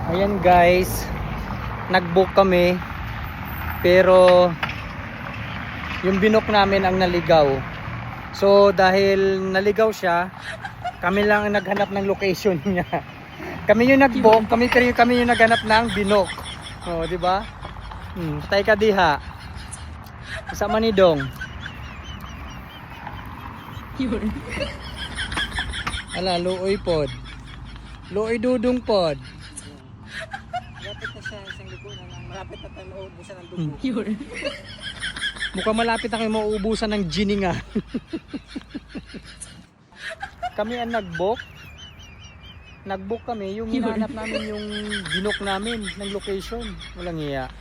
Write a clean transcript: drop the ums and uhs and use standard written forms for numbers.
Ayan guys, nag-book kami pero yung binok namin ang naligaw. So dahil naligaw siya, kami lang ang naghanap ng location niya. Kami yung nag-book, kami yung naghanap ng binok. Oh, di ba? Tay ka diha. Kasama ni Dong. Yun. Ala, luoy pod. Luoy dudong pod. Malapit na siya, isang ligo na lang. Malapit na tayo mauubusan ng dugo. Yun. Mukhang malapit na kayo mauubusan ng gininga. Kami ang nag-book. Nag-book kami, yung hinahanap namin yung binok namin ng location. Walang iya.